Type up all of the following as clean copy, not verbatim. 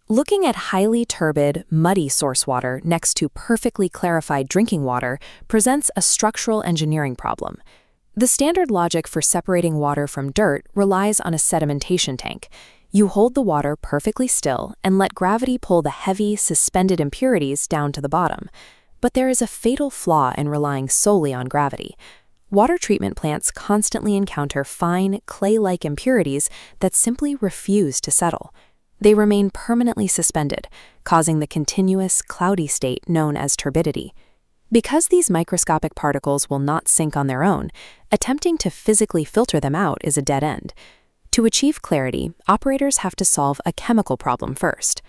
Looking at highly turbid, muddy source water next to perfectly clarified drinking water presents a structural engineering problem. The standard logic for separating water from dirt relies on a sedimentation tank. You hold the water perfectly still and let gravity pull the heavy, suspended impurities down to the bottom. But there is a fatal flaw in relying solely on gravity. Water treatment plants constantly encounter fine, clay-like impurities that simply refuse to settle. They remain permanently suspended, causing the continuous, cloudy state known as turbidity. Because these microscopic particles will not sink on their own, attempting to physically filter them out is a dead end. To achieve clarity, operators have to solve a chemical problem first.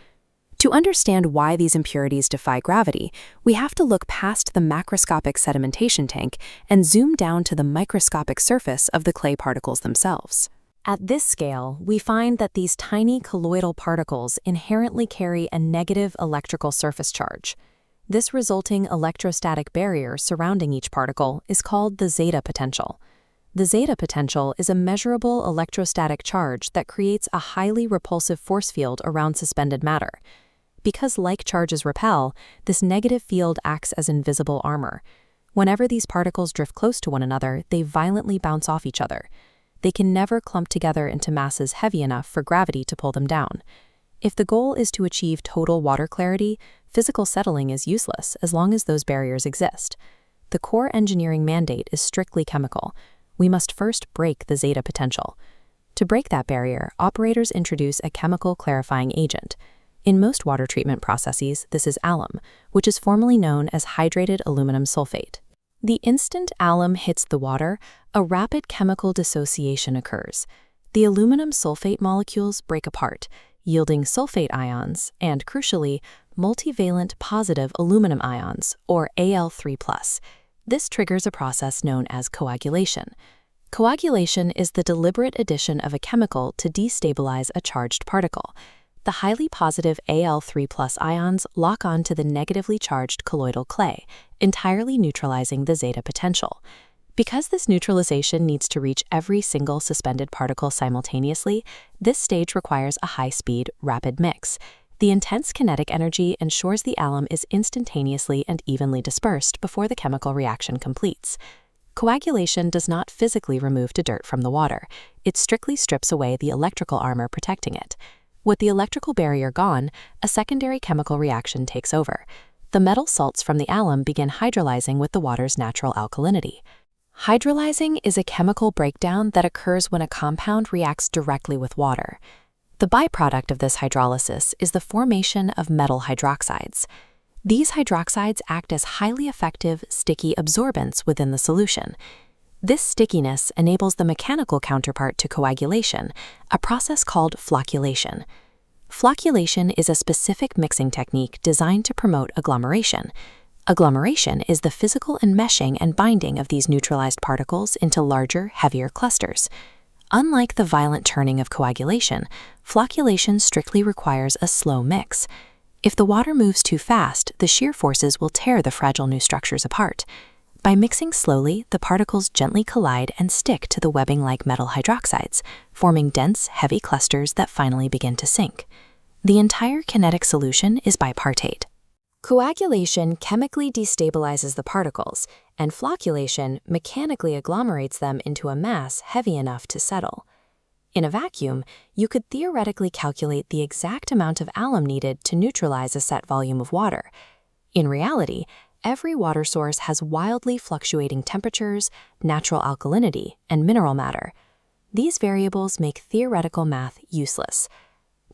To understand why these impurities defy gravity, we have to look past the macroscopic sedimentation tank and zoom down to the microscopic surface of the clay particles themselves. At this scale, we find that these tiny colloidal particles inherently carry a negative electrical surface charge. This resulting electrostatic barrier surrounding each particle is called the zeta potential. The zeta potential is a measurable electrostatic charge that creates a highly repulsive force field around suspended matter. Because like charges repel, this negative field acts as invisible armor. Whenever these particles drift close to one another, they violently bounce off each other. They can never clump together into masses heavy enough for gravity to pull them down. If the goal is to achieve total water clarity, physical settling is useless as long as those barriers exist. The core engineering mandate is strictly chemical. We must first break the zeta potential. To break that barrier, operators introduce a chemical clarifying agent. In most water treatment processes, this is alum, which is formally known as hydrated aluminum sulfate. The instant alum hits the water, a rapid chemical dissociation occurs. The aluminum sulfate molecules break apart, yielding sulfate ions and, crucially, multivalent positive aluminum ions, or Al3+. This triggers a process known as coagulation. Coagulation is the deliberate addition of a chemical to destabilize a charged particle. The highly positive Al3+ ions lock on to the negatively charged colloidal clay, entirely neutralizing the zeta potential. Because this neutralization needs to reach every single suspended particle simultaneously, this stage requires a high-speed, rapid mix. The intense kinetic energy ensures the alum is instantaneously and evenly dispersed before the chemical reaction completes. Coagulation does not physically remove the dirt from the water. It strictly strips away the electrical armor protecting it. With the electrical barrier gone, a secondary chemical reaction takes over. The metal salts from the alum begin hydrolyzing with the water's natural alkalinity. Hydrolyzing is a chemical breakdown that occurs when a compound reacts directly with water. The byproduct of this hydrolysis is the formation of metal hydroxides. These hydroxides act as highly effective, sticky absorbents within the solution. This stickiness enables the mechanical counterpart to coagulation, a process called flocculation. Flocculation is a specific mixing technique designed to promote agglomeration. Agglomeration is the physical enmeshing and binding of these neutralized particles into larger, heavier clusters. Unlike the violent turning of coagulation, flocculation strictly requires a slow mix. If the water moves too fast, the shear forces will tear the fragile new structures apart. By mixing slowly, the particles gently collide and stick to the webbing-like metal hydroxides, forming dense, heavy clusters that finally begin to sink. The entire kinetic solution is bipartite. Coagulation chemically destabilizes the particles, and flocculation mechanically agglomerates them into a mass heavy enough to settle. In a vacuum, you could theoretically calculate the exact amount of alum needed to neutralize a set volume of water. In reality, every water source has wildly fluctuating temperatures, natural alkalinity, and mineral matter. These variables make theoretical math useless.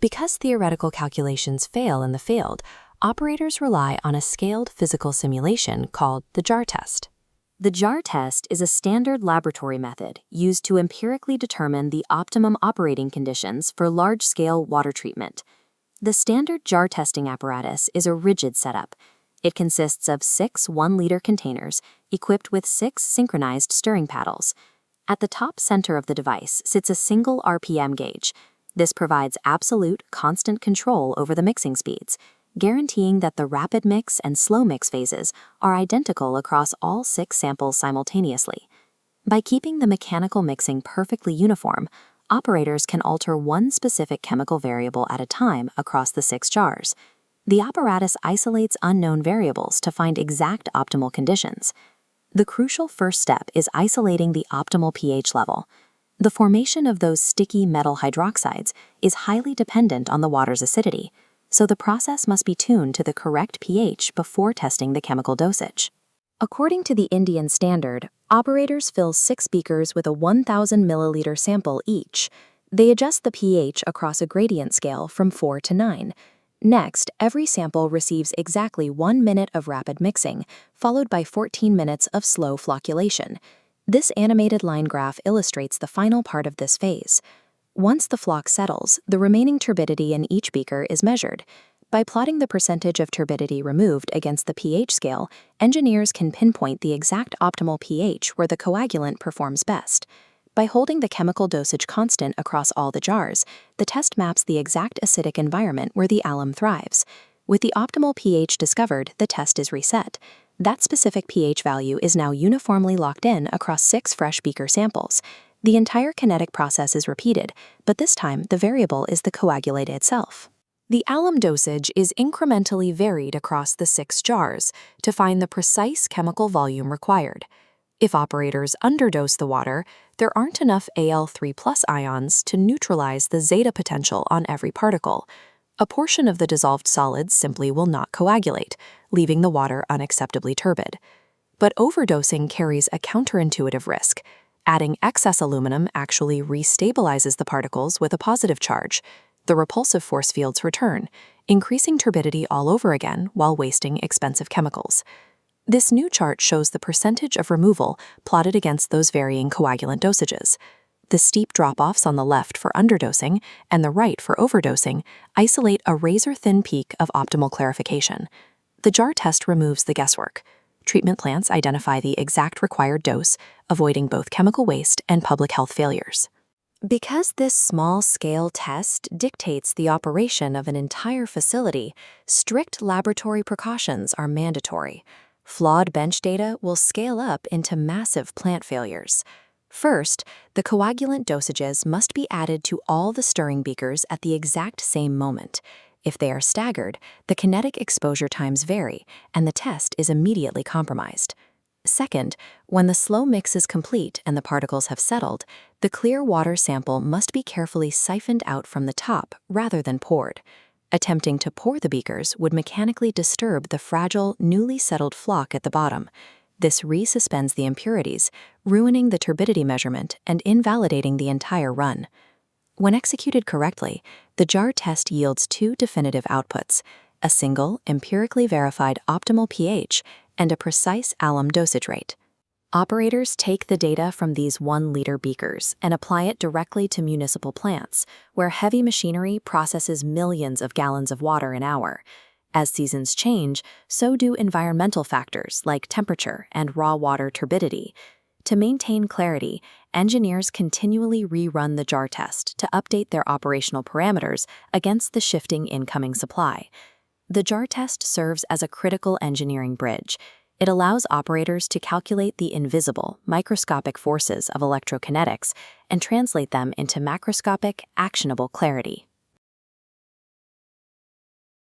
Because theoretical calculations fail in the field, operators rely on a scaled physical simulation called the jar test. The jar test is a standard laboratory method used to empirically determine the optimum operating conditions for large-scale water treatment. The standard jar testing apparatus is a rigid setup. It consists of 6 1-liter containers equipped with 6 synchronized stirring paddles. At the top center of the device sits a single RPM gauge. This provides absolute, constant control over the mixing speeds, guaranteeing that the rapid mix and slow mix phases are identical across all 6 samples simultaneously. By keeping the mechanical mixing perfectly uniform, operators can alter one specific chemical variable at a time across the 6 jars. The apparatus isolates unknown variables to find exact optimal conditions. The crucial first step is isolating the optimal pH level. The formation of those sticky metal hydroxides is highly dependent on the water's acidity, so the process must be tuned to the correct pH before testing the chemical dosage. According to the Indian standard, operators fill 6 beakers with a 1,000 milliliter sample each. They adjust the pH across a gradient scale from 4 to 9. Next, every sample receives exactly 1 minute of rapid mixing, followed by 14 minutes of slow flocculation. This animated line graph illustrates the final part of this phase. Once the flock settles, the remaining turbidity in each beaker is measured. By plotting the percentage of turbidity removed against the pH scale, engineers can pinpoint the exact optimal pH where the coagulant performs best. By holding the chemical dosage constant across all the jars, the test maps the exact acidic environment where the alum thrives. With the optimal pH discovered, the test is reset. That specific pH value is now uniformly locked in across 6 fresh beaker samples. The entire kinetic process is repeated, but this time the variable is the coagulant itself. The alum dosage is incrementally varied across the 6 jars to find the precise chemical volume required. If operators underdose the water, there aren't enough Al3+ ions to neutralize the zeta potential on every particle. A portion of the dissolved solids simply will not coagulate, leaving the water unacceptably turbid. But overdosing carries a counterintuitive risk. Adding excess aluminum actually restabilizes the particles with a positive charge. The repulsive force fields return, increasing turbidity all over again while wasting expensive chemicals. This new chart shows the percentage of removal plotted against those varying coagulant dosages. The steep drop-offs on the left for underdosing and the right for overdosing isolate a razor-thin peak of optimal clarification. The jar test removes the guesswork. Treatment plants identify the exact required dose, avoiding both chemical waste and public health failures. Because this small-scale test dictates the operation of an entire facility, strict laboratory precautions are mandatory. Flawed bench data will scale up into massive plant failures. First, the coagulant dosages must be added to all the stirring beakers at the exact same moment. If they are staggered, the kinetic exposure times vary, and the test is immediately compromised. Second, when the slow mix is complete and the particles have settled, the clear water sample must be carefully siphoned out from the top rather than poured. Attempting to pour the beakers would mechanically disturb the fragile, newly settled flock at the bottom. This resuspends the impurities, ruining the turbidity measurement and invalidating the entire run. When executed correctly, the jar test yields 2 definitive outputs: a single, empirically verified optimal pH and a precise alum dosage rate. Operators take the data from these 1-liter beakers and apply it directly to municipal plants, where heavy machinery processes millions of gallons of water an hour. As seasons change, so do environmental factors like temperature and raw water turbidity. To maintain clarity, engineers continually rerun the jar test to update their operational parameters against the shifting incoming supply. The jar test serves as a critical engineering bridge. It allows operators to calculate the invisible, microscopic forces of electrokinetics and translate them into macroscopic, actionable clarity.